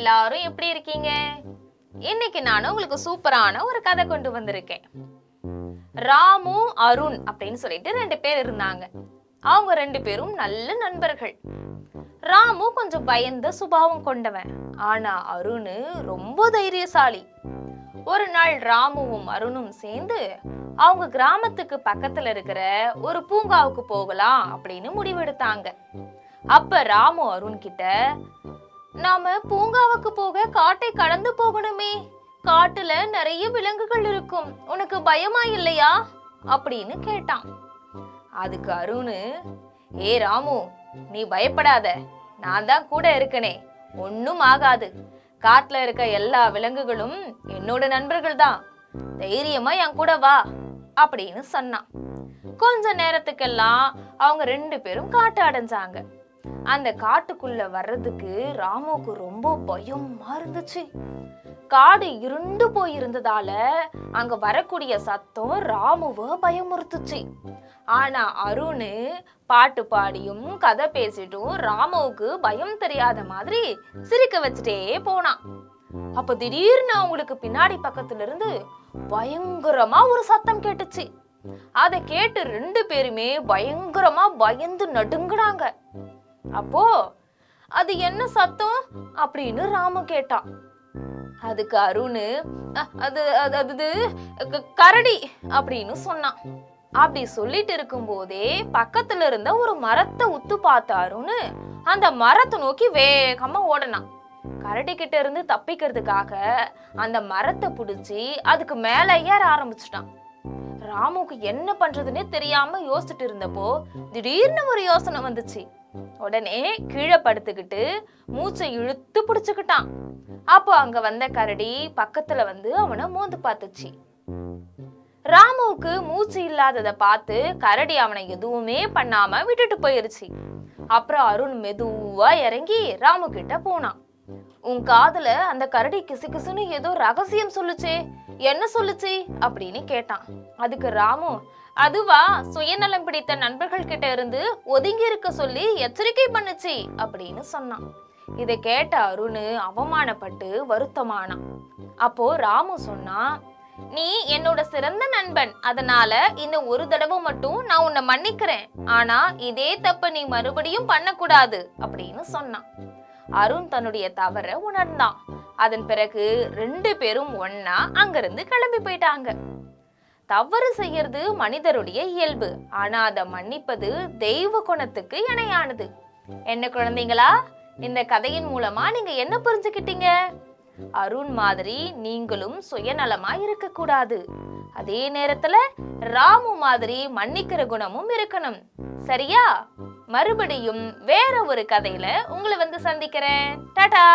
எல்லாரும் எப்படி இருக்கீங்க? இன்னைக்கு நான் உங்களுக்கு சூப்பரான ஒரு கதை கொண்டு வந்திருக்கேன். ராமு அருண் அப்படின்னு சொல்லிட்டு 2 பேர் இருந்தாங்க. அவங்க 2 பேரும் நல்ல நண்பர்கள். ராமு கொஞ்சம் பயந்த சுபாவம் கொண்டவன். ஆனா அருண் ரொம்ப தைரியசாலி. ஒரு நாள் ராமுவும் அருணும் சேர்ந்து அவங்க கிராமத்துக்கு பக்கத்துல இருக்கிற ஒரு பூங்காவுக்கு போகலாம் அப்படின்னு முடிவெடுத்தாங்க. அப்ப ராமு அருண் கிட்ட, நாம பூங்காவுக்கு போக காட்டை கடந்து போகணுமே, காட்டுல நிறைய விலங்குகள் இருக்கும், உனக்கு பயமா இல்லையா அப்படின்னு கேட்டான். அதுக்கு அருண், ஏ ராமு, நீ பயப்படாத, நான் தான் கூட இருக்கனே, ஒன்னும் ஆகாது, காட்டுல இருக்க எல்லா விலங்குகளும் என்னோட நண்பர்கள் தான், தைரியமா என் கூட வா அப்படின்னு சொன்னான். கொஞ்ச நேரத்துக்கெல்லாம் அவங்க 2 பேரும் காட்டு அடைஞ்சாங்க. அந்த காட்டுக்குள்ள வர்றதுக்கு ராமுக்கு ரொம்ப பயமா இருந்துச்சு. காடு இருண்டு போயிருந்ததால அங்க வரக்கூடிய சத்தம் ராமுவ பயமுறுத்துச்சு. ஆனா அருண் பாட்டு பாடியும் கதை பேசிட்டும் ராமுவுக்கு பயம் தெரியாத மாதிரி சிரிக்க வச்சுட்டே போனான். அப்ப திடீர்னு அவங்களுக்கு பின்னாடி பக்கத்துல இருந்து பயங்கரமா ஒரு சத்தம் கேட்டுச்சு. அதை கேட்டு 2 பேருமே பயங்கரமா பயந்து நடுங்குனாங்க. அப்போ அது என்ன சத்தம் அப்படின்னு ராமு கேட்டான். அதுக்கு அருண், அது கரடி அப்படின்னு சொன்னான். அப்படி சொல்லிட்டு இருக்கும் போதே பக்கத்துல இருந்த ஒரு மரத்தை உத்து பார்த்த அருண் அந்த மரத்தை நோக்கி வேகமா ஓடனான். கரடி கிட்ட இருந்து தப்பிக்கிறதுக்காக அந்த மரத்தை பிடிச்சி அதுக்கு மேல ஏற ஆரம்பிச்சுட்டான். ராமுக்கு என்ன பண்றதுன்னே தெரியாம யோசிச்சுட்டு இருந்தப்போ திடீர்னு ஒரு யோசனை வந்துச்சு. உடனே கீழே படுத்துக்கிட்டு மூச்சை இழுத்து பிடிச்சுக்கிட்டான். அப்போ அங்க வந்த கரடி பக்கத்துல வந்து அவனை மோந்து பார்த்துச்சு. ராமுவுக்கு மூச்சு இல்லாததை பார்த்து கரடி அவனை எதுவுமே பண்ணாம விட்டுட்டு போயிருச்சு. அப்புறம் அருண் மெதுவா இறங்கி ராமு கிட்ட போனான். உன் காதுல அந்த கரடி கிசு கிசுன்னு ஏதோ ரகசியம் சொல்லுச்சே, என்ன சொல்லுச்சு அப்படின்னு கேட்டான். அதுக்கு ராமு, அதுவா சுயநலம் பிடித்த நண்பர்கள் கிட்ட இருந்து ஒதுங்கி இருக்க சொல்லி எச்சரிக்கை பண்ணுச்சு அப்படின்னு சொன்னான். இதை கேட்ட அருண் அவமானப்பட்டு வருத்தமானான். அப்போ ராமு சொன்னா, நீ என்னோட சிறந்த நண்பன், அதனால இந்த ஒரு தடவை மட்டும் நான் உன்னை மன்னிக்கிறேன், ஆனா இதே தப்ப நீ மறுபடியும் பண்ணக்கூடாது அப்படின்னு சொன்னான். அருண் தன்னுடைய தவற உணர்ந்தான். அதன் பிறகு 2 பேரும் ஒன்னா அங்கிருந்து கிளம்பி போயிட்டாங்க. தவறு செய்யறது மனிதருடைய இயல்பு, ஆனா அதை மன்னிப்பது தெய்வ குணத்துக்கு இணையானது. என்ன குழந்தைங்களா, இந்த கதையின் மூலமா நீங்க என்ன புரிஞ்சுக்கிட்டீங்க? அருண் மாதிரி நீங்களும் சுயநலமா இருக்க கூடாது, அதே நேரத்துல ராமு மாதிரி மன்னிக்கிற குணமும் இருக்கணும், சரியா? மறுபடியும் வேற ஒரு கதையில உங்களை வந்து சந்திக்கிறேன். டாடா.